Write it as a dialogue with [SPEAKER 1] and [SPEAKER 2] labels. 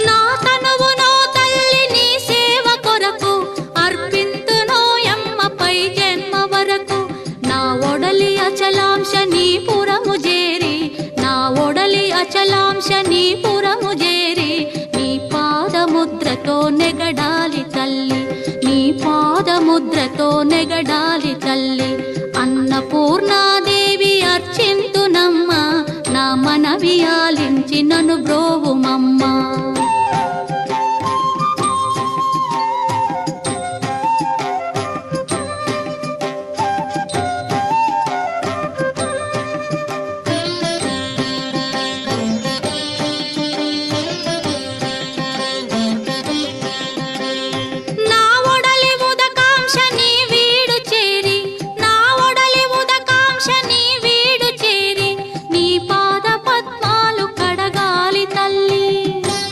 [SPEAKER 1] నా తనువునో తల్లి నీ సేవ కొరకు అర్పింతునోయమ్మపై జన్మ వరకు. నా ఒడలి అచలాంశ నీ పురము చేరి, నా ఒడలి అచలాంశ నీ పురము చేరి, నీ పాదముద్రతో నెగడాలి తల్లి, నీ పాదముద్రతో నెగడాలి.